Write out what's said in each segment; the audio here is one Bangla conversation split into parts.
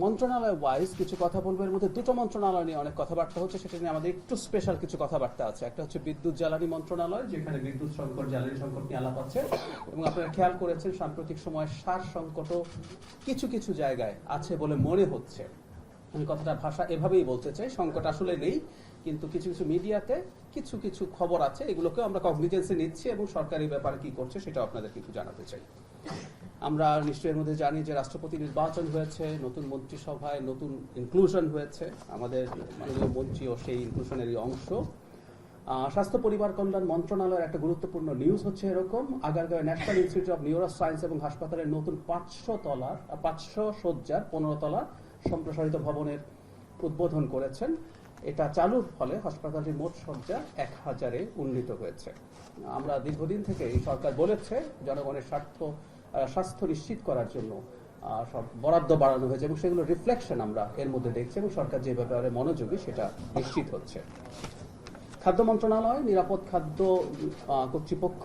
মন্ত্রণালয় ওয়াইজ কিছু কথা বলবো। এর মধ্যে দুটো মন্ত্রণালয় নিয়ে অনেক কথাবার্তা হচ্ছে, সেটা নিয়ে আমাদের একটু স্পেশাল কিছু কথাবার্তা আছে। একটা হচ্ছে বিদ্যুৎ জ্বালানি মন্ত্রণালয়, যেখানে বিদ্যুৎ সংকট, জ্বালানি সংকট নিয়ে আলাপ আছে, এবং আপনারা খেয়াল করেছেন সাম্প্রতিক সময় সার সংকটও কিছু কিছু জায়গায় আছে বলে মনে হচ্ছে। আমি কথাটা ভাষা এভাবেই বলতে চাই, সংকট আসলে নেই, কিন্তু কিছু কিছু মিডিয়াতে কিছু কিছু খবর আছে, এগুলোকেও আমরা কগনিজেন্সে নিচ্ছি এবং সরকারি ব্যাপারে কি করছে সেটা আপনাদের কিছু জানাতে চাই। আমরা নিশ্চয়ই এর মধ্যে জানি যে রাষ্ট্রপতি নির্বাচন হয়েছে, নতুন মন্ত্রিসভায় নতুন ইনক্লুশন হয়েছে, আমাদের মাননীয় মন্ত্রীও সেই ইনক্লুশনেরই অংশ। স্বাস্থ্য পরিবার কল্যাণ মন্ত্রণালয়ের একটা গুরুত্বপূর্ণ নিউজ হচ্ছে এরকম, Agargaon national institute of neuro science এবং হাসপাতালের নতুন 500 শয্যার 15 তলা সম্প্রসারিত ভবনের উদ্বোধন করেছেন। এটা চালুর ফলে হাসপাতালটির মোট শয্যা 1000-এ উন্নীত হয়েছে। আমরা দীর্ঘদিন থেকে এই সরকার বলেছে জনগণের স্বাস্থ্য নিশ্চিত করার জন্য সব বরাদ্দ বাড়ানো হয়েছে, এবং সেগুলো রিফ্লেকশন আমরা এর মধ্যে দেখছি, এবং সরকার যে ব্যাপারে মনোযোগী সেটা নিশ্চিত হচ্ছে। খাদ্য মন্ত্রণালয়, নিরাপদ খাদ্য কর্তৃপক্ষ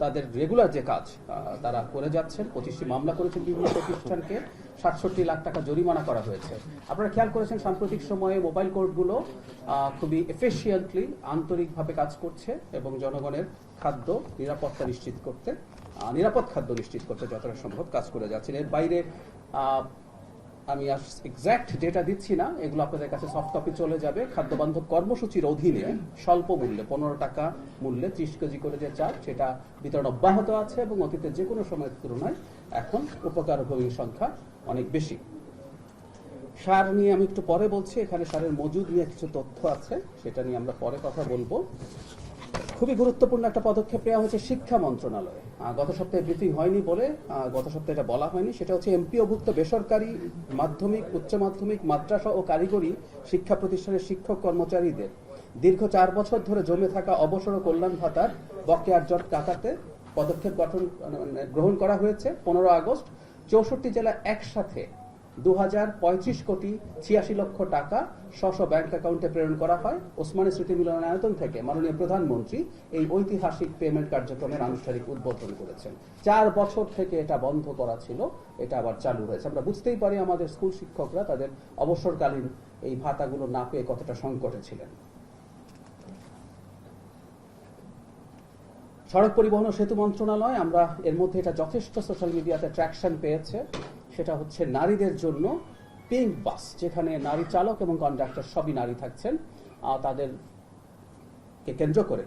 তাদের রেগুলার যে কাজ তারা করে যাচ্ছেন। 25টি মামলা করেছেন বিভিন্ন প্রতিষ্ঠানকে, 67 লাখ টাকা জরিমানা করা হয়েছে। আপনারা খেয়াল করেছেন সাম্প্রতিক সময়ে মোবাইল কোর্টগুলো খুবই এফিশিয়েন্টলি, আন্তরিকভাবে কাজ করছে এবং জনগণের নিরাপদ খাদ্য নিশ্চিত করতে যতটা সম্ভব কাজ করে যাচ্ছেন। এর বাইরে আমি এক্সাক্ট ডেটা দিচ্ছি না, এগুলো আপনাদের কাছে সফট কপি চলে যাবে। খাদ্য বান্ধব কর্মসূচির অধীনে স্বল্প মূল্যে 15 টাকা মূল্যে 30 কেজি করে যে চাল, সেটা বিতরণ অব্যাহত আছে এবং অতীতের যে কোনো সময়ের তুলনায় এখন উপকারভোগীর সংখ্যা অনেক বেশি। সার নিয়ে আমি একটু পরে বলছি, এখানে সারের মজুদ নিয়ে কিছু তথ্য আছে, সেটা নিয়ে আমরা পরে কথা বলবো। খুবই গুরুত্বপূর্ণ একটা পদক্ষেপ নেওয়া হয়েছে শিক্ষা মন্ত্রণালয়ে। গত সপ্তাহে ব্রিফিং হয়নি বলে গত সপ্তাহে এটা বলা হয়নি। সেটা হচ্ছে এমপিওভুক্ত বেসরকারি মাধ্যমিক, উচ্চ মাধ্যমিক, মাদ্রাসা ও কারিগরি শিক্ষা প্রতিষ্ঠানের শিক্ষক কর্মচারীদের দীর্ঘ 4 বছর ধরে জমে থাকা অবসর ও কল্যাণ ভাতার বকেয়ার জট কাটাতে পদক্ষেপ গ্রহণ করা হয়েছে। 15 আগস্ট 64 জেলা একসাথে 2035 কোটি 86 লক্ষ টাকা স্ব ব্যাংক অ্যাকাউন্টে প্রেরণ করা হয়। ওসমানী স্মৃতি মিলনায়তন থেকে মাননীয় প্রধানমন্ত্রী এই ঐতিহাসিক পেমেন্ট কার্যক্রমের আনুষ্ঠানিক উদ্বোধন করেছেন। 4 বছর থেকে এটা বন্ধ করা ছিল, এটা আবার চালু হয়েছে। আমরা বুঝতেই পারি আমাদের স্কুল শিক্ষকরা তাদের অবসরকালীন এই ভাতাগুলো না পেয়ে কতটা সংকটে ছিলেন। সড়ক পরিবহন ও সেতু মন্ত্রণালয়, আমরা এর মধ্যে এটা যথেষ্ট সোশ্যাল মিডিয়াতে ট্র্যাকশন পেয়েছে, সেটা হচ্ছে নারীদের জন্য পিঙ্ক বাস, যেখানে নারী চালক এবং কন্ডাক্টর সবই নারী থাকছেন। তাদেরকে কেন্দ্র করে,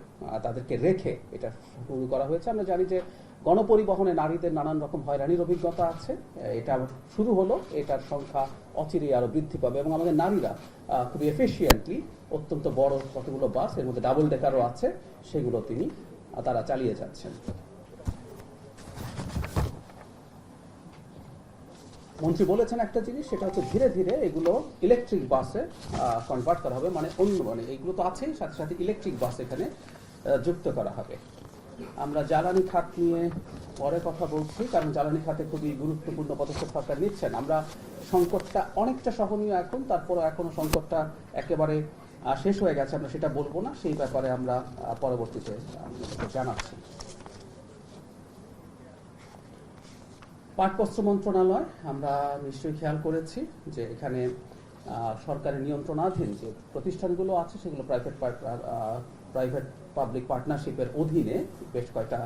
তাদেরকে রেখে এটা শুরু করা হয়েছে। আমরা জানি যে গণপরিবহনে নারীদের নানান রকম হয়রানির অভিজ্ঞতা আছে, এটা শুরু হলো, এটার সংখ্যা অচিরেই আরো বৃদ্ধি পাবে এবং আমাদের নারীরা খুবই এফিশিয়েন্টলি অত্যন্ত বড় কতগুলো বাস, এর মধ্যে ডাবল ডেকারও আছে, সেগুলো তারা চালিয়ে যাচ্ছেন। মন্ত্রী বলেছেন একটা জিনিস, সেটা হচ্ছে ধীরে ধীরে এগুলো ইলেকট্রিক বাসে কনভার্ট করা হবে, মানে এইগুলো তো আছেই, সাথে সাথে ইলেকট্রিক বাস এখানে যুক্ত করা হবে। আমরা জ্বালানি খাত নিয়ে পরে কথা বলছি, কারণ জ্বালানি খাতে খুবই গুরুত্বপূর্ণ পদক্ষেপ সরকার নিচ্ছেন। আমরা সংকটটা অনেকটা সহনীয় এখন, তারপরে এখনো সংকটটা একেবারে শেষ হয়ে গেছে আমরা সেটা বলবো না, সেই ব্যাপারে আমরা পরবর্তীতে জানাচ্ছি। পাট বস্ত্র মন্ত্রণালয়, আমরা নিশ্চয়ই খেয়াল করেছি যে এখানে সরকারের নিয়ন্ত্রণাধীন যে প্রতিষ্ঠানগুলো আছে সেগুলো প্রাইভেট পাবলিক পার্টনারশিপের অধীনে বেশ কয়েকটা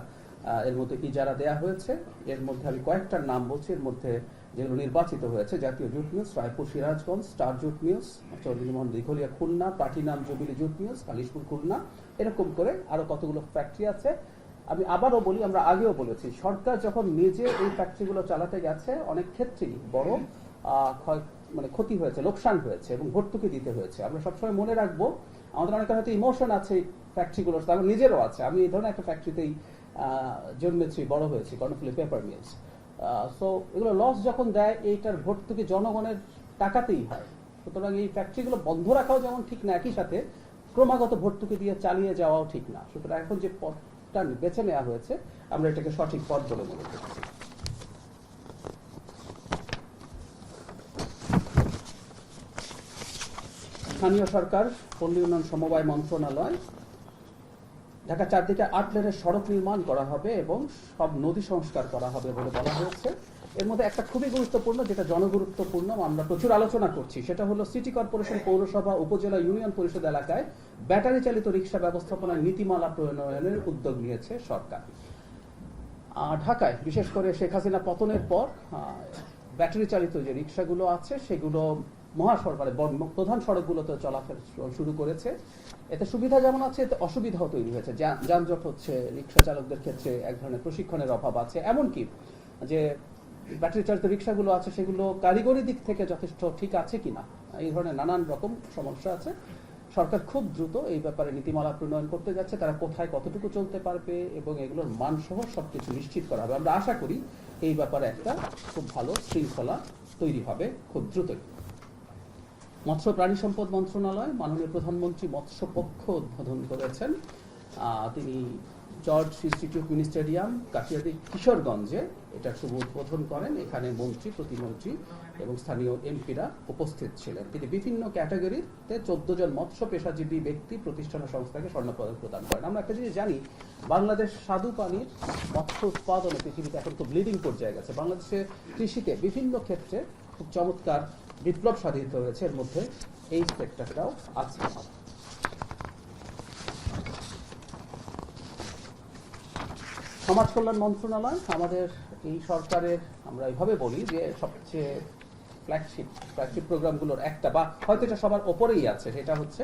এর মধ্যে ইজারা দেয়া হয়েছে। এর মধ্যে আমি কয়েকটার নাম বলছি, এর মধ্যে যেগুলো নির্বাচিত হয়েছে: জাতীয় jute mills, Raipur Sirajganj, star jute mills, Chandramohan Dighalia Khulna, platinum jubilee jute mills, Kalishpur Khulna, এরকম করে আরো কতগুলো ফ্যাক্টরি আছে। আমি আবারও বলি, আমরা আগেও বলেছি, সরকার যখন নিজে এই ফ্যাক্টরিগুলো চালাতে গেছে অনেক ক্ষেত্রেই বড় ক্ষতি হয়েছে, লোকসান হয়েছে এবং ভর্তুকি দিতে হয়েছে। আমরা সবসময় মনে রাখবো, আমাদের অনেকের হয়তো ইমোশন আছে এই ফ্যাক্টরিগুলোর, তার নিজেরও আছে। আমি এই ধরনের একটা ফ্যাক্টরিতেই জন্মেছি, বড় হয়েছি, কর্ণফুলী পেপার মিলস। সো এগুলো লস যখন দেয়, এইটার ভর্তুকি জনগণের টাকাতেই হয়। সুতরাং এই ফ্যাক্টরিগুলো বন্ধ রাখাও যেমন ঠিক না, একই সাথে ক্রমাগত ভর্তুকি দিয়ে চালিয়ে যাওয়াও ঠিক না। সুতরাং এখন যে পথটা বেছে নেওয়া হয়েছে, আমরা এটাকে সঠিক পথ বলে মনে করছি। স্থানীয় সরকার, পল্লী উন্নয়ন সমবায় মন্ত্রণালয়, ঢাকা চারদিকে 8 লেনের সড়ক নির্মাণ করা হবে এবং সব নদী সংস্কার করা হবে বলে বলা হয়েছে। এর মধ্যে একটা খুবই গুরুত্বপূর্ণ, যেটা জনগুরুত্বপূর্ণ, আমরা প্রচুর আলোচনা করছি, সেটা হলো সিটি কর্পোরেশন, পৌরসভা, উপজেলা, ইউনিয়ন পরিষদ এলাকায় ব্যাটারি চালিত রিক্সা ব্যবস্থাপনার নীতিমালা প্রণয়নের উদ্যোগ নিয়েছে সরকার। ঢাকায় বিশেষ করে শেখ হাসিনা পতনের পর ব্যাটারি চালিত যে রিক্সাগুলো আছে সেগুলো মহাসড়কে, প্রধান সড়কগুলোতে চলাফেরা শুরু করেছে। এতে সুবিধা যেমন আছে, এতে অসুবিধাও তৈরি হয়েছে। যানজট হচ্ছে, রিক্সা চালকদের ক্ষেত্রে এক ধরনের প্রশিক্ষণের অভাব আছে, এমনকি যে ব্যাটারি চালিত রিক্সাগুলো আছে সেগুলো কারিগরি দিক থেকে যথেষ্ট ঠিক আছে কিনা, এই ধরনের নানান রকম সমস্যা আছে। সরকার খুব দ্রুত এই ব্যাপারে নীতিমালা প্রণয়ন করতে যাচ্ছে, তারা কোথায় কতটুকু চলতে পারবে এবং এগুলোর মানসহ সবকিছু নিশ্চিত করা হবে। আমরা আশা করি এই ব্যাপারে একটা খুব ভালো শৃঙ্খলা তৈরি হবে খুব দ্রুতই। মৎস্য প্রাণী সম্পদ মন্ত্রণালয়, মাননীয় প্রধানমন্ত্রী মৎস্য পক্ষ উদ্বোধন করেছেন। তিনি জর্জ ইনস্টিটিউট মিনি স্টেডিয়াম, কাঠিয়াদি, কিশোরগঞ্জে এটার শুভ উদ্বোধন করেন। এখানে মন্ত্রী, প্রতিমন্ত্রী এবং স্থানীয় এমপিরা উপস্থিত ছিলেন। তিনি বিভিন্ন ক্যাটাগরিতে 14 জন মৎস্য পেশাজীবী ব্যক্তি, প্রতিষ্ঠান ও সংস্থাকে স্বর্ণপদক প্রদান করেন। আমরা একটা জিনিস জানি, বাংলাদেশ স্বাদু পানির মৎস্য উৎপাদনে পৃথিবীতে এখন খুব লিডিং পর্যায়ে গেছে। বাংলাদেশে কৃষিতে বিভিন্ন ক্ষেত্রে খুব চমৎকার বিপ্লব সাধিত হয়েছে, এর মধ্যে এই সেক্টরটাও আছে। সমাজ কল্যাণ মন্ত্রণালয় আমাদের এই সরকারের, আমরা এইভাবে বলি যে সবচেয়ে ফ্ল্যাগশিপ প্রোগ্রামগুলোর একটা, বা হয়তো এটা সবার ওপরেই আছে, সেটা হচ্ছে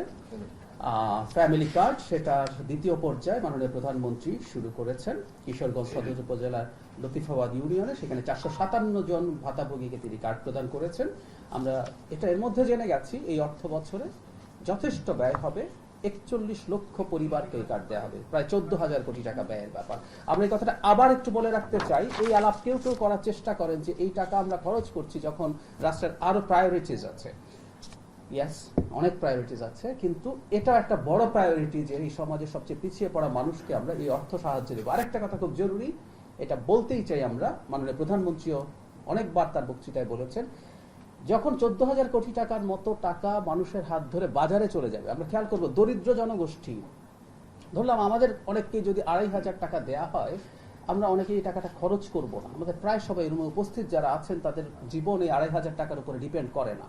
ফ্যামিলি কার্ড। সেটার দ্বিতীয় পর্যায়ে মাননীয় প্রধানমন্ত্রী শুরু করেছেন কিশোরগঞ্জ সদর উপজেলার লতিফাবাদ ইউনিয়নে। সেখানে 457 জন ভাতাভোগীকে তিনি কার্ড প্রদান করেছেন। আমরা এটা এর মধ্যে জেনে গেছি এই অর্থ বছরে যথেষ্ট ব্যয় হবে, 41 লক্ষ পরিবারকে এই কার্ড দেওয়া হবে, প্রায় 14,000 কোটি টাকা ব্যয়ের ব্যাপার। আমরা এই কথাটা আবার একটু বলে রাখতে চাই, এই আলাপ কেউ কেউ করার চেষ্টা করেন যে এই টাকা আমরা খরচ করছি যখন রাষ্ট্রের আরো প্রায়োরিটিজ আছে। ইয়েস, অনেক প্রায়োরিটিজ আছে, কিন্তু এটা একটা বড় প্রায়োরিটি যে এই সমাজের সবচেয়ে পিছিয়ে পড়া মানুষকে আমরা এই অর্থ সাহায্য দেবো। আরেকটা কথা খুব জরুরি, এটা বলতেই চাই আমরা, মাননীয় প্রধানমন্ত্রীও অনেকবার তার বক্তৃতায় বলেছেন, যখন 14,000 কোটি টাকার মতো টাকা মানুষের হাত ধরে বাজারে চলে যাবে, আমরা খেয়াল করবো দরিদ্র জনগোষ্ঠী, ধরলাম আমাদের অনেককে যদি 2,500 টাকা দেয়া হয়, আমরা অনেকেই এই টাকাটা খরচ করব না। আমাদের প্রায় সবাই রুমে উপস্থিত যারা আছেন তাদের জীবন এই 2,500 টাকার উপরে ডিপেন্ড করে না।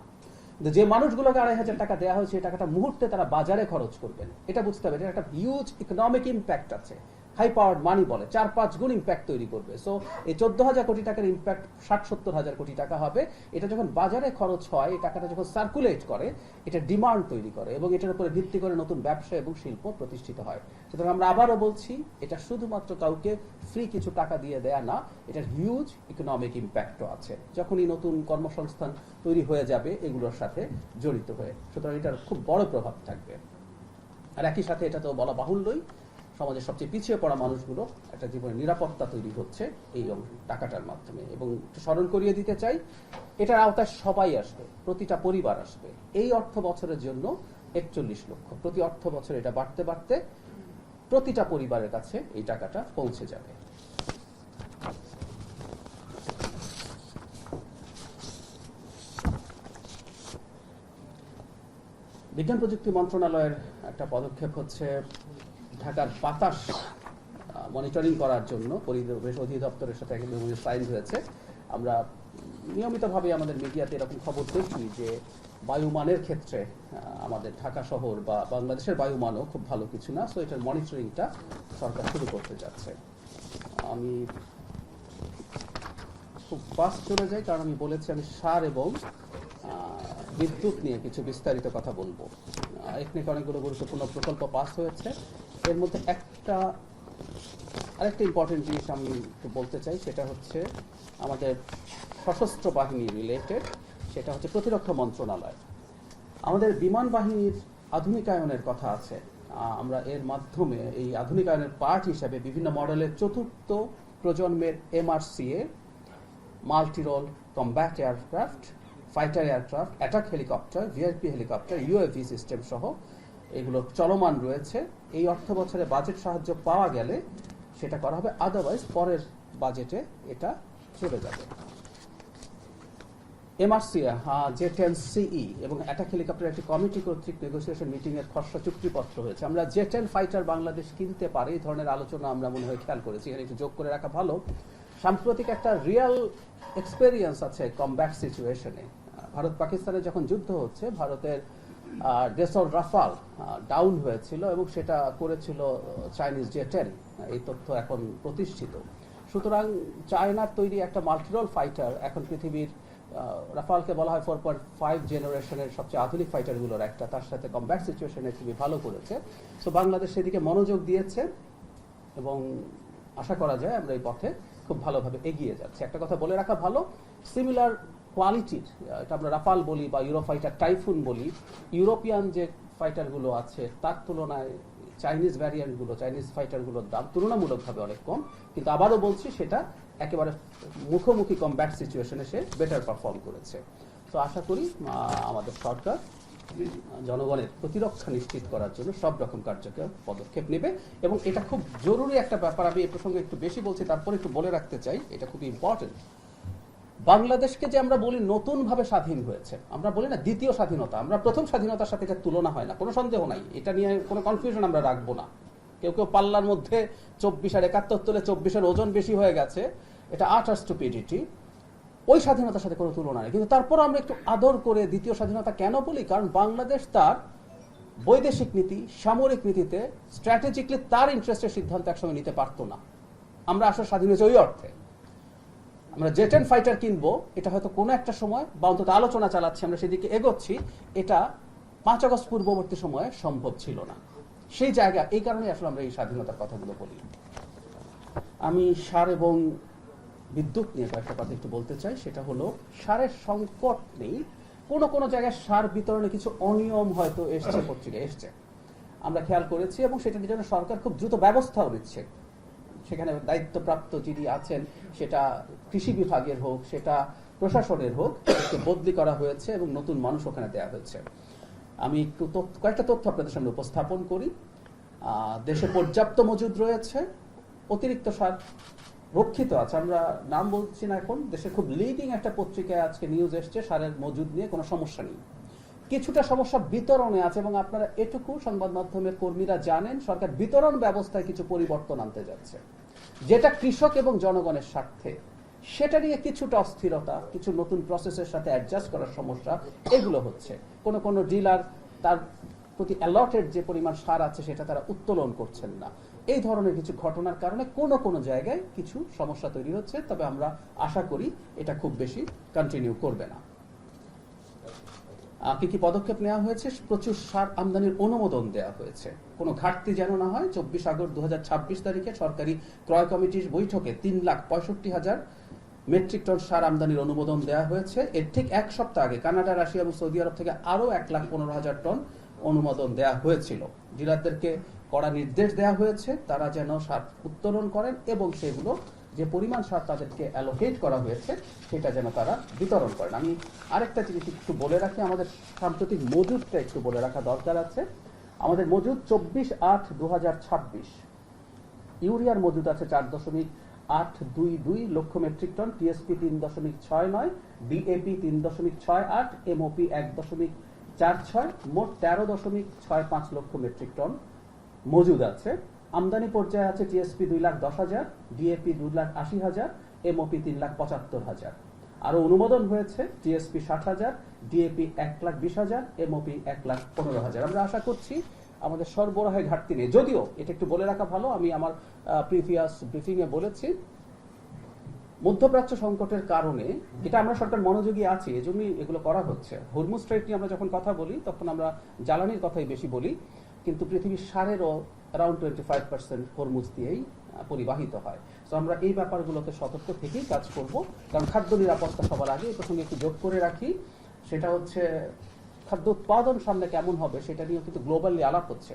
যে মানুষগুলোকে 2,500 টাকা দেওয়া হয়েছে, এই টাকাটা মুহূর্তে তারা বাজারে খরচ করবেন, এটা বুঝতে হবে। এটা একটা হিউজ ইকোনমিক ইম্প্যাক্ট আছে, হাই পাওয়ার্ড মানি বলে, 4-5 গুণ ইম্প্যাক্ট তৈরি করবে। সো এই 14,000 কোটি টাকার ইম্প্যাক্ট 60-70,000 কোটি টাকা হবে। এটা যখন বাজারে খরচ হয়, এই টাকাটা যখন সার্কুলেট করে, এটা ডিমান্ড তৈরি করে এবং এটার উপরে ভিত্তি করে নতুন ব্যবসা এবং শিল্প প্রতিষ্ঠিত হয়। সুতরাং আমরা আবারও বলছি, এটা শুধুমাত্র কাউকে ফ্রি কিছু টাকা দিয়ে দেয়া না, এটার হিউজ ইকোনমিক ইম্প্যাক্টও আছে যখনই নতুন কর্মসংস্থান তৈরি হয়ে যাবে এগুলোর সাথে জড়িত হয়ে। সুতরাং এটার খুব বড় প্রভাব থাকবে। আর একই সাথে এটা তো বলা বাহুল্যই, সমাজের সবচেয়ে পিছিয়ে পড়া মানুষগুলো একটা জীবনের নিরাপত্তা তৈরি হচ্ছে এই টাকাটার মাধ্যমে। এবং স্মরণ করিয়ে দিতে চাই, এটার আওতায় সবাই আসবে, প্রতিটা পরিবার আসবে। এই অর্থ বছরের জন্য 41 লক্ষ, প্রতি অর্থ বছর এটা বাড়তে বাড়তে প্রতিটা পরিবারের কাছে এই টাকাটা পৌঁছে যাবে। বিজ্ঞান প্রযুক্তি মন্ত্রণালয়ের একটা পদক্ষেপ হচ্ছে ঢাকার বাতাস মনিটরিং করার জন্য পরিবেশ অধিদপ্তরের সাথে একটা সাইন হয়েছে। আমরা নিয়মিতভাবে আমাদের মিডিয়াতে এরকম খবর দেখি যে বায়ুমানের ক্ষেত্রে আমাদের ঢাকা শহর বা বাংলাদেশের বায়ুমানও খুব ভালো কিছু না। সো এটার মনিটরিংটা সরকার শুরু করতে যাচ্ছে। আমি খুব ফাস্ট চলে যাই, কারণ আমি বলেছি আমি সার এবং বিদ্যুৎ নিয়ে কিছু বিস্তারিত কথা বলবো। এখানে অনেকগুলো গুরুত্বপূর্ণ প্রকল্প পাস হয়েছে। এর মধ্যে আরেকটা ইম্পর্টেন্ট জিনিস আমি একটু বলতে চাই, সেটা হচ্ছে আমাদের সশস্ত্র বাহিনী রিলেটেড, সেটা হচ্ছে প্রতিরক্ষা মন্ত্রণালয়। আমাদের বিমান বাহিনীর আধুনিকায়নের কথা আছে। আমরা এর মাধ্যমে এই আধুনিকায়নের পার্ট হিসাবে বিভিন্ন মডেলের 4th প্রজন্মের MRCA, multi role combat aircraft, fighter aircraft, attack helicopter, VIP helicopter, UAV system সহ এগুলো চলমান রয়েছে। এই অর্থ বছরে বাজেট সাহায্য পাওয়া গেলে সেটা করা হবে, আদারওয়াইজ পরের বাজেটে এটা চলে যাবে। MRCA, J-10CE এবং অ্যাটাক হেলিকপ্টার একটি কমিটি কর্তৃক নেগোসিয়েশন মিটিং এর খসড়া চুক্তিপত্র হয়েছে। আমরা J-10 ফাইটার বাংলাদেশ কিনতে পারে এই ধরনের আলোচনা আমরা মনে হয় খেয়াল করেছি, এখানে একটু যোগ করে রাখা ভালো। সাম্প্রতিক একটা রিয়েল এক্সপেরিয়েন্স আছে কমব্যাট সিচুয়েশনে। ভারত পাকিস্তানে যখন যুদ্ধ হচ্ছে, ভারতের ডেসর রাফাল ডাউন হয়েছিল এবং সেটা করেছিল চাইনিজ জে-10। এই তথ্য এখন প্রতিষ্ঠিত। সুতরাং চায়নার তৈরি একটা মাল্টিরোল ফাইটার এখন পৃথিবীর, রাফালকে বলা হয় 4.5 জেনারেশনের সবচেয়ে আধুনিক ফাইটারগুলোর একটা, তার সাথে কমব্যাট সিচুয়েশনে খুবই ভালো করেছে। সো বাংলাদেশ সেদিকে মনোযোগ দিয়েছে এবং আশা করা যায় আমরা এই পথে খুব ভালোভাবে এগিয়ে যাচ্ছে। একটা কথা বলে রাখা ভালো, সিমিলার কোয়ালিটির, এটা আমরা রাফাল বলি বা ইউরোফাইটার টাইফুন বলি, ইউরোপিয়ান যে ফাইটারগুলো আছে তার তুলনায় চাইনিজ ভ্যারিয়েন্টগুলো, চাইনিজ ফাইটারগুলোর দাম তুলনামূলকভাবে অনেক কম। কিন্তু আবারও বলছি, সেটা একেবারে মুখোমুখি কমব্যাট সিচুয়েশনে সে বেটার পারফর্ম করেছে। তো আশা করি আমাদের সরকার জনগণের প্রতিরক্ষা নিশ্চিত করার জন্য সব রকম কার্যকর পদক্ষেপ নেবে এবং এটা খুব জরুরি একটা ব্যাপার। আমি এই প্রসঙ্গে একটু বেশি বলছি, তারপরে একটু বলে রাখতে চাই, এটা খুবই ইম্পর্টেন্ট। বাংলাদেশকে যে আমরা বলি নতুনভাবে স্বাধীন হয়েছে, আমরা বলি না দ্বিতীয় স্বাধীনতা, আমরা প্রথম স্বাধীনতার সাথে এটা তুলনা হয় না, কোনো সন্দেহ নাই, এটা নিয়ে কোনো কনফিউশন আমরা রাখবো না। কেউ কেউ পাল্লার মধ্যে 24 আর 71 তোলে, 24-এর ওজন বেশি হয়ে গেছে, এটা আটার স্টুপিডিটি। ওই স্বাধীনতার সাথে কোনো তুলনা নেই। কিন্তু তারপর আমরা একটু আদর করে দ্বিতীয় স্বাধীনতা কেন বলি? কারণ বাংলাদেশ তার বৈদেশিক নীতি, সামরিক নীতিতে স্ট্র্যাটেজিকলি তার ইন্টারেস্টের সিদ্ধান্ত একসঙ্গে নিতে পারতো না। আমরা আসলে স্বাধীন হয়েছে ওই অর্থে। আমরা জে-10 ফাইটার কিনবো, এটা হয়তো কোনো একটা সময় বা অন্তত আলোচনা চালাচ্ছি, আমরা সেদিকে এগোচ্ছি, এটা 5 আগস্ট পূর্ববর্তী সময়ে সম্ভব ছিল না। সেই জায়গা, এই কারণে আসলে আমরা এই স্বাধীনতার কথাগুলো বলি। আমি সার এবং বিদ্যুৎ নিয়ে কয়েকটা কথা একটু বলতে চাই। সেটা হলো, সারের সংকট নেই, কোনো কোনো জায়গায় সার বিতরণে কিছু অনিয়ম হয়তো এসছে, পত্রিকায় এসছে, আমরা খেয়াল করেছি এবং সেটার জন্য সরকার খুব দ্রুত ব্যবস্থাও নিচ্ছে। সেখানে দায়িত্বপ্রাপ্ত যিনি আছেন, সেটা কৃষি বিভাগের হোক, সেটা প্রশাসনের হোক, বদলি করা হয়েছে এবং নতুন মানুষ ওখানে দেওয়া হয়েছে। আমি একটু কয়েকটা তথ্য আপনাদের সামনে উপস্থাপন করি। দেশে পর্যাপ্ত মজুদ রয়েছে, অতিরিক্ত সার রক্ষিত আছে। আমরা নাম বলছি না এখন, দেশে খুব লিডিং একটা পত্রিকায় আজকে নিউজ এসছে সারের মজুদ নিয়ে কোনো সমস্যা নেই। কিছুটা সমস্যা বিতরণে আছে এবং আপনারা এটুকু সংবাদ মাধ্যমের কর্মীরা জানেন, সরকার বিতরণ ব্যবস্থায় কিছু পরিবর্তন আনতে যাচ্ছে, যেটা কৃষক এবং জনগণের স্বার্থে। সেটা নিয়ে কিছুটা অস্থিরতা, কিছু নতুন প্রসেসের সাথে অ্যাডজাস্ট করার সমস্যা, এগুলো হচ্ছে। কোনো কোনো ডিলার তার প্রতি অ্যালটেড যে পরিমাণ সার আছে সেটা তারা উত্তোলন করছেন না। এই ধরনের কিছু ঘটনার কারণে কোনো কোনো জায়গায় কিছু সমস্যা তৈরি হচ্ছে, তবে আমরা আশা করি এটা খুব বেশি কন্টিনিউ করবে না। কি কি পদক্ষেপ নেওয়া হয়েছে? প্রচুর সার আমদানির অনুমোদন দেওয়া হয়েছে, কোনো ঘাটতি যেন না হয়। 24 আগস্ট 2026 তারিখে সরকারি ক্রয় কমিটির বৈঠকে 3,65,000 মেট্রিক টন সার আমদানির অনুমোদন দেওয়া হয়েছে। এর ঠিক এক সপ্তাহ আগে কানাডা, রাশিয়া এবং সৌদি আরব থেকে আরও 1,15,000 টন অনুমোদন দেওয়া হয়েছিল। ডিলারদেরকে কড়া নির্দেশ দেওয়া হয়েছে তারা যেন সার উত্তোলন করেন এবং সেগুলো যে পরিমাণ সার তাদেরকে অ্যালোকেট করা হয়েছে সেটা যেন তারা বিতরণ করেন। আমি আরেকটা জিনিস একটু বলে রাখি, আমাদের সাম্প্রতিক মজুদটা একটু বলে রাখা দরকার আছে। আমাদের মজুদ 24/8/2026, ইউরিয়ার মজুদ আছে 4.822 লক্ষ metric ton, TSP 3.69, DAP 3.68, MOP 1.46, মোট 13.65 লক্ষ মেট্রিক টন মজুদ আছে। আমদানি পর্যায়ে আছে টিএসপি 2,10,000, ডিএপি 2,80,000, এমওপি 3,75,000। আরো অনুমোদন হয়েছে টিএসপি 60,000, ডিএপি 1,20,000, এমওপি 1,15,000। আমরা আশা করছি আমাদের সরবরাহে ঘাটতি নেই। যদিও এটা একটু বলে রাখা ভালো, আমি আমার প্রিভিয়াস ব্রিফিং এ বলেছি, মধ্যপ্রাচ্য সংকটের কারণে এটা আমরা সরকার মনোযোগী আছি, এজন্যই এগুলো করা হচ্ছে। হরমুজ স্ট্রাইট নিয়ে আমরা যখন কথা বলি তখন আমরা জ্বালানির কথাই বেশি বলি, কিন্তু পৃথিবীর সারেরও অ্যারাউন্ড 25% হরমুজ দিয়েই পরিবাহিত হয়। তো আমরা এই ব্যাপারগুলোতে সতর্ক থেকেই কাজ করব, কারণ খাদ্য নিরাপত্তা সবার আগে। এই প্রসঙ্গে একটু যোগ করে রাখি, সেটা হচ্ছে খাদ্য উৎপাদন সামনে কেমন হবে সেটা নিয়েও কিন্তু গ্লোবালি আলাপ হচ্ছে।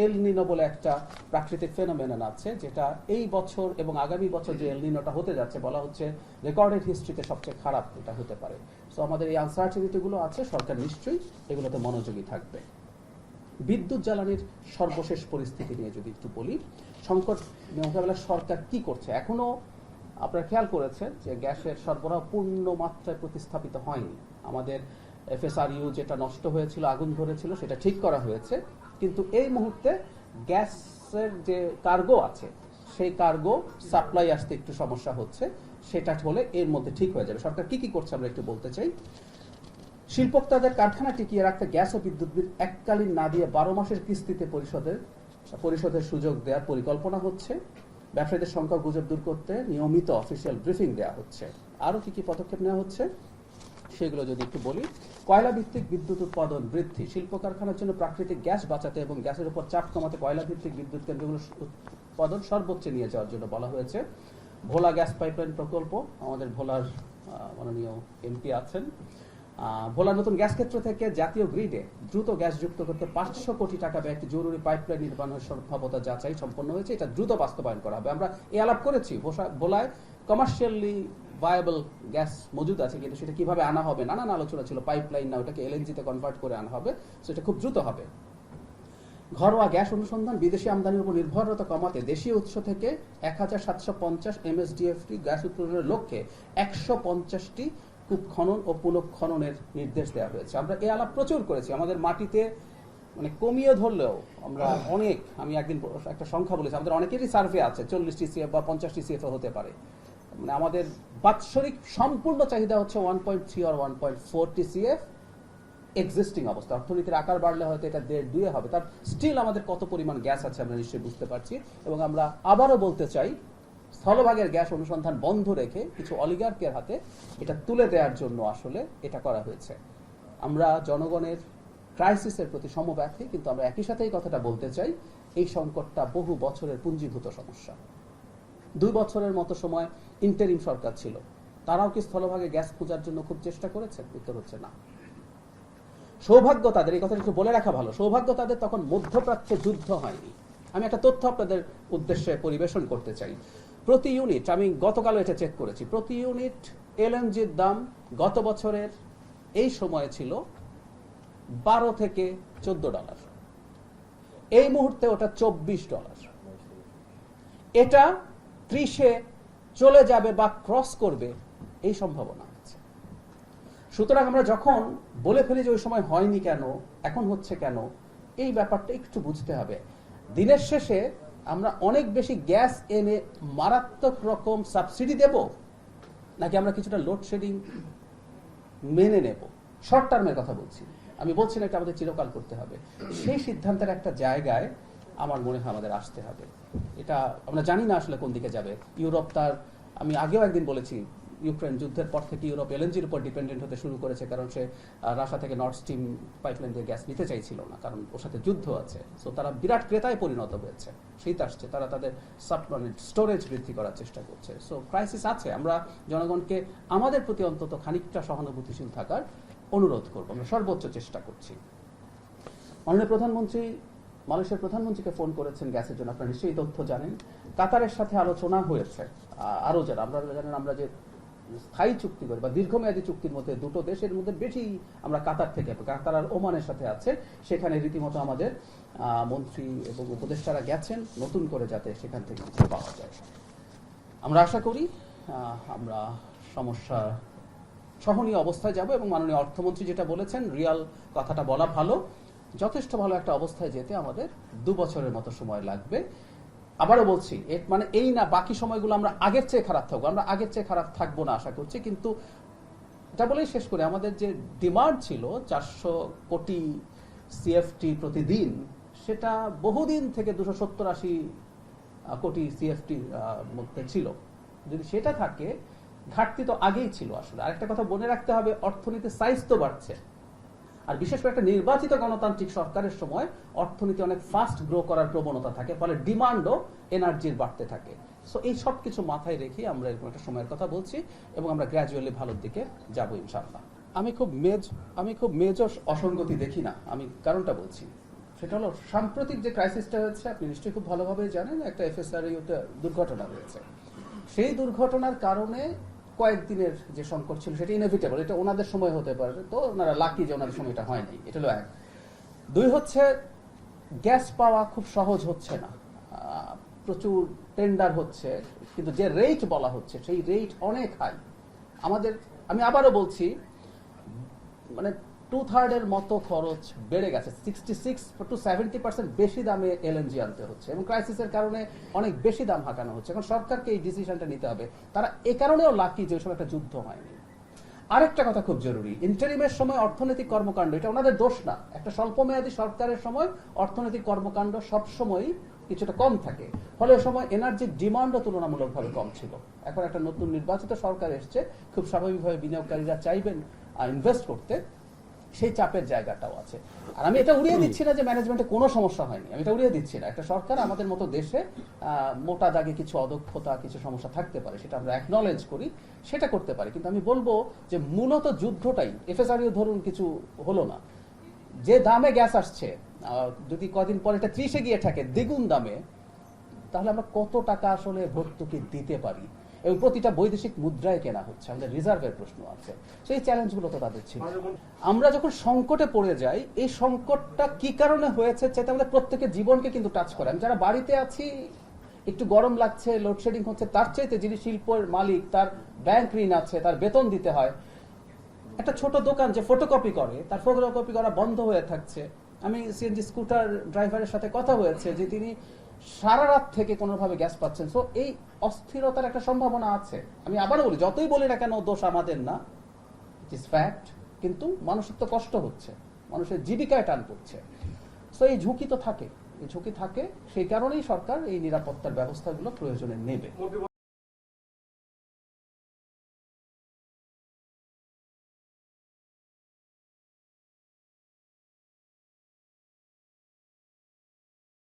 এল নিনো বলে একটা প্রাকৃতিক ফেনোমেনন আছে, যেটা এই বছর এবং আগামী বছর যে এল নিনোটা হতে যাচ্ছে বলা হচ্ছে রেকর্ডেড হিস্ট্রিতে সবচেয়ে খারাপ এটা হতে পারে। সো আমাদের এই আনসার্টিনিটিগুলো আছে, সরকার নিশ্চয়ই এগুলোতে মনোযোগী থাকবে। বিদ্যুৎ জ্বালানির সর্বশেষ পরিস্থিতি নিয়ে যদি একটু বলি, সংকট মোকাবেলা সরকার কি করছে? এখনো আপনারা খেয়াল করেছেন যে গ্যাসের সরবরাহ পূর্ণ মাত্রায় প্রতিস্থাপিত হয়নি। আমাদের এফএসআরইউ যেটা নষ্ট হয়েছিল, আগুন ধরেছিল, সেটা ঠিক করা হয়েছে, কিন্তু এই মুহূর্তে গ্যাসের যে কার্গো আছে সেই কার্গো সাপ্লাই আসতে একটু সমস্যা হচ্ছে, সেটা হলে এর মধ্যে ঠিক হয়ে যাবে। সরকার কি কি করছে আমরা একটু বলতে চাই। শিল্পোক্তাদের কারখানা টিকিয়ে রাখতে গ্যাস ও বিদ্যুৎ বিল এককালীন না দিয়ে 12 মাসের কিস্তিতে পরিশোধের সুযোগ দেওয়ার পরিকল্পনা হচ্ছে। ব্যবসায়ীদের সংখ্যা গুজব দূর করতে নিয়মিত অফিসিয়াল ব্রিফিং দেওয়া হচ্ছে। আরো কি কি পদক্ষেপ নেওয়া হচ্ছে সেগুলো যদি একটু বলি। কয়লা ভিত্তিক বিদ্যুৎ উৎপাদন বৃদ্ধি, শিল্প কারখানার জন্য প্রাকৃতিক গ্যাস বাঁচাতে এবং গ্যাসের উপর চাপ কমাতে কয়লা ভিত্তিক বিদ্যুৎ কেন্দ্রগুলো উৎপাদন সর্বোচ্চে নিয়ে যাওয়ার জন্য বলা হয়েছে। ভোলা গ্যাস পাইপলাইন প্রকল্প, আমাদের ভোলার মাননীয় এমপি আছেন, ভোলা নতুন গ্যাস ক্ষেত্র থেকে জাতীয় গ্রিডে দ্রুত গ্যাস যুক্ত করতে 500 কোটি টাকা ব্যয়ে একটি জরুরি পাইপলাইন নির্মাণের সম্ভাব্যতা যাচাই সম্পন্ন হয়েছে। এটা দ্রুত বাস্তবায়ন করা হবে। আমরা এই আলাপ করেছি, ভোলায় কমার্শিয়ালি ভায়াবল গ্যাস মজুদ আছে, কিন্তু সেটা কিভাবে আনা হবে নানান আলোচনা ছিল। পাইপলাইন না, ওটাকে এলএনজিতে কনভার্ট করে আনা হবে, সেটা খুব দ্রুত হবে। ঘরোয়া গ্যাস অনুসন্ধান, বিদেশি আমদানির উপর নির্ভরতা কমাতে দেশীয় উৎস থেকে 1750 MSDFT গ্যাস উৎপাদনের লক্ষ্যে 150টি কূপ খনন ও পুনঃখননের নির্দেশ দেওয়া হয়েছে। আমরা এই আলাপ প্রচুর করেছি। আমাদের মাটিতে মানে কমিয়ে ধরলেও আমরা অনেক, আমি একদিন একটা সংখ্যা বলেছি, আমাদের অনেকেরই সার্ভে আছে, 40 TCF বা 50 TCF হতে পারে। মানে আমাদের বাৎসরিক সম্পূর্ণ চাহিদা হচ্ছে 1.3 or 1.4 TCF এক্সিস্টিং অবস্থা। অর্থনীতির আকার বাড়লে হয়তো এটা 1.5-2 হবে। তার স্টিল আমাদের কত পরিমাণ গ্যাস আছে আমরা নিশ্চয়ই বুঝতে পারছি। এবং আমরা আবারও বলতে চাই, স্থলভাগের গ্যাস অনুসন্ধান বন্ধ রেখে কিছু অলিগার্কের হাতে এটা তুলে দেওয়ার জন্য আসলে এটা করা হয়েছে। আমরা জনগণের ক্রাইসিসের প্রতি সমব্যথী, কিন্তু আমরা একই সাথে এই কথাটা বলতে চাই, এই সংকটটা বহু বছরের পুঞ্জীভূত সমস্যা। 2 বছরের মতো সময় ইন্টারিম সরকার ছিল, তারাও কি স্থলভাগে গ্যাস খোঁজার জন্য খুব চেষ্টা করেছে? উত্তর হচ্ছে না। সৌভাগ্য তাদের, এই কথা একটু বলে রাখা ভালো, সৌভাগ্য তাদের তখন মধ্যপ্রাচ্যে যুদ্ধ হয়নি। আমি একটা তথ্য আপনাদের উদ্দেশ্যে পরিবেশন করতে চাই। প্রতি ইউনিট, আমি গতকালও এটা চেক করেছি, প্রতি ইউনিট এলএনজির দাম গত বছরের এই সময় ছিল $12 থেকে $14। এই মুহূর্তে ওটা $24। এটা 30-এ চলে যাবে বা ক্রস করবে এই সম্ভাবনা আছে। সুতরাং আমরা যখন বলে ফেলি যে ওই সময় হয়নি কেন, এখন হচ্ছে কেন, এই ব্যাপারটা একটু বুঝতে হবে। দিনের শেষে আমরা অনেক বেশি গ্যাস এনে মারাত্মক রকম সাবসিডি দেব, নাকি আমরা কিছুটা লোডশেডিং মেনে নেব? শর্ট টার্মের কথা বলছি, আমি বলছি না এটা আমাদের চিরকাল করতে হবে। সেই সিদ্ধান্তের একটা জায়গায় আমার মনে হয় আমাদের আসতে হবে। এটা আমরা জানি না আসলে কোন দিকে যাবে। ইউরোপ তার, আমি আগেও একদিন বলেছি, ইউক্রেন যুদ্ধের পর থেকে ইউরোপ এলএনজির উপর ডিপেন্ডেন্ট হতে শুরু করেছে, কারণ সে রাশিয়া থেকে নর্থ স্ট্রিম পাইপলাইন দিয়ে গ্যাস নিতে চাইছিল না, কারণ ওর সাথে যুদ্ধ আছে। সো তারা বিরাট ক্রেতায় পরিণত হয়েছে। শীত আসছে, তারা তাদের স্টোরেজ বৃদ্ধি করার চেষ্টা করছে। সো ক্রাইসিস আছে। আমরা জনগণকে আমাদের প্রতি অন্তত খানিকটা সহানুভূতিশীল থাকার অনুরোধ করবো। আমরা সর্বোচ্চ চেষ্টা করছি। মাননীয় প্রধানমন্ত্রী মালয়েশিয়ার প্রধানমন্ত্রীকে ফোন করেছেন গ্যাসের জন্য, আপনারা নিশ্চয়ই তথ্য জানেন। কাতারের সাথে আলোচনা হয়েছে। আরো যারা আপনারা জানেন, আমরা যে স্থায়ী চুক্তি করি বা দীর্ঘমেয়াদী চুক্তির মধ্যে দুটো দেশের মধ্যে বেশি আমরা কাতার থেকে, কাতার আর ওমানের সাথে আছে, সেখানে রীতিমতো আমাদের মন্ত্রী এবং উপদেষ্টারা গেছেন নতুন করে যাতে সেখান থেকে কিছু পাওয়া যায়। আমরা আশা করি আমরা সমস্যা সহনীয় অবস্থায় যাব। এবং মাননীয় অর্থমন্ত্রী যেটা বলেছেন, রিয়াল কথাটা বলা ভালো, যথেষ্ট ভালো একটা অবস্থায় যেতে আমাদের 2 বছরের মতো সময় লাগবে। আবারও বলছি, মানে এই না বাকি সময়গুলো আমরা আগের চেয়ে খারাপ থাকবো, আমরা আগের চেয়ে খারাপ থাকবো না আশা করছি। কিন্তু এটা বলেই শেষ করে, আমাদের যে ডিমান্ড ছিল 400 কোটি সিএফটি প্রতিদিন, সেটা বহুদিন থেকে 270-80 কোটি সিএফটির মধ্যে ছিল। যদি সেটা থাকে, ঘাটতি তো আগেই ছিল আসলে। আরেকটা কথা মনে রাখতে হবে, অর্থনীতির সাইজ তো বাড়ছে, আর বিশেষ করে একটা নির্বাচিত গণতান্ত্রিক সরকারের সময় অর্থনীতি অনেক ফাস্ট গ্রো করার প্রবণতা থাকে, ফলে ডিমান্ডও এনার্জির বাড়তে থাকে। সো এই সব কিছু মাথায় রেখে আমরা এরকম একটা সময়ের কথা বলছি, এবং আমরা গ্র্যাজুয়ালি ভালোর দিকে যাবো ইনশাআল্লাহ। আমি খুব মেজর অসঙ্গতি দেখি না। আমি কারণটা বলছি, সেটা হলো সাম্প্রতিক যে ক্রাইসিসটা হচ্ছে, আপনি নিশ্চয়ই খুব ভালোভাবে জানেন, একটা এফএসআরইউতে দুর্ঘটনা হয়েছে। সেই দুর্ঘটনার কারণে কয়েকদিনের যে সংকট ছিল সেটা ইনএভিটেবল, এটা ওনাদের সময় হতে পারে, তো ওনারা লাকি যে ওনাদের সময়টা হয়নি। এটা হলো 1। 2 হচ্ছে গ্যাস পাওয়া খুব সহজ হচ্ছে না, প্রচুর টেন্ডার হচ্ছে, কিন্তু যে রেট বলা হচ্ছে সেই রেট অনেক হাই। আমি আবারও বলছি, মানে 2/3 মতো খরচ বেড়ে গেছে, 66 to 70% বেশি দামে এলএনজি আনতে হচ্ছে এবং ক্রাইসিসের কারণে অনেক বেশি দাম হাঁকানো হচ্ছে। এখন সরকারকে এই ডিসিশনটা নিতে হবে। তারা এ কারণেও লাকি যে ওই সময় একটা যুদ্ধ হয়নি। আরেকটা কথা খুব জরুরি, ইন্টারিমের সময় অর্থনৈতিক কর্মকাণ্ড, এটা ওনাদের দোষ না। একটা স্বল্পমেয়াদী সরকারের সময় অর্থনৈতিক কর্মকাণ্ড সবসময় কিছুটা কম থাকে, ফলে ওই সময় এনার্জির ডিমান্ডও তুলনামূলকভাবে কম ছিল। এখন একটা নতুন নির্বাচিত সরকার এসছে, খুব স্বাভাবিকভাবে বিনিয়োগকারীরা চাইবেন ইনভেস্ট করতে, সেই চাপের জায়গাটাও আছে। আর আমি এটা উড়িয়ে দিচ্ছি না যে ম্যানেজমেন্টে কোনো সমস্যা হয়নি, আমি এটা উড়িয়ে দিচ্ছি না। একটা সরকার আমাদের মতো দেশে মোটা দাগে কিছু অদক্ষতা, কিছু সমস্যা থাকতে পারে, সেটা আমরা অ্যাকনলেজ করি, সেটা করতে পারি। কিন্তু আমি বলবো যে মূলত যুদ্ধটাই, এফএসআরইউ ধরুন কিছু হলো না, যে দামে গ্যাস আসছে, যদি কদিন পরে এটা 30-এ গিয়ে থাকে দ্বিগুণ দামে, তাহলে আমরা কত টাকা আসলে ভর্তুকি দিতে পারি? এবং প্রতিটা বৈদেশিক মুদ্রায় কেনা হচ্ছে, আমাদের রিজার্ভের প্রশ্ন আছে। সেই চ্যালেঞ্জগুলো তো তাদের ছিল। আমরা যখন সংকটে পড়ে যাই, এই সংকটটা কি কারণে হয়েছে সেটা আমাদের প্রত্যেকের জীবনকে কিন্তু টাচ করে। আমি যারা বাড়িতে আছি, একটু গরম লাগছে, লোডশেডিং হচ্ছে, তার চাইতে যিনি শিল্পের মালিক, তার ব্যাংক ঋণ আছে, তার বেতন দিতে হয়, একটা ছোট দোকান যে ফটোকপি করে, তার ফটোকপি করা বন্ধ হয়ে থাকছে। আমি সিএনজি স্কুটার ড্রাইভারের সাথে কথা হয়েছে যে তিনি সারা রাত থেকে কোনোভাবে গ্যাস পাচ্ছেন। সো এই অস্থিরতার একটা সম্ভাবনা আছে। আমি আবারও বলি, যতই বলি না কেন দোষ আমাদের না, ইট ইজ ফ্যাক্ট, কিন্তু মানুষের তো কষ্ট হচ্ছে, মানুষের জীবিকায় টান পড়ছে। সো এই ঝুঁকি তো থাকে, এই ঝুঁকি থাকে, সেই কারণেই সরকার এই নিরাপত্তার ব্যবস্থাগুলো প্রয়োজনে নেবে।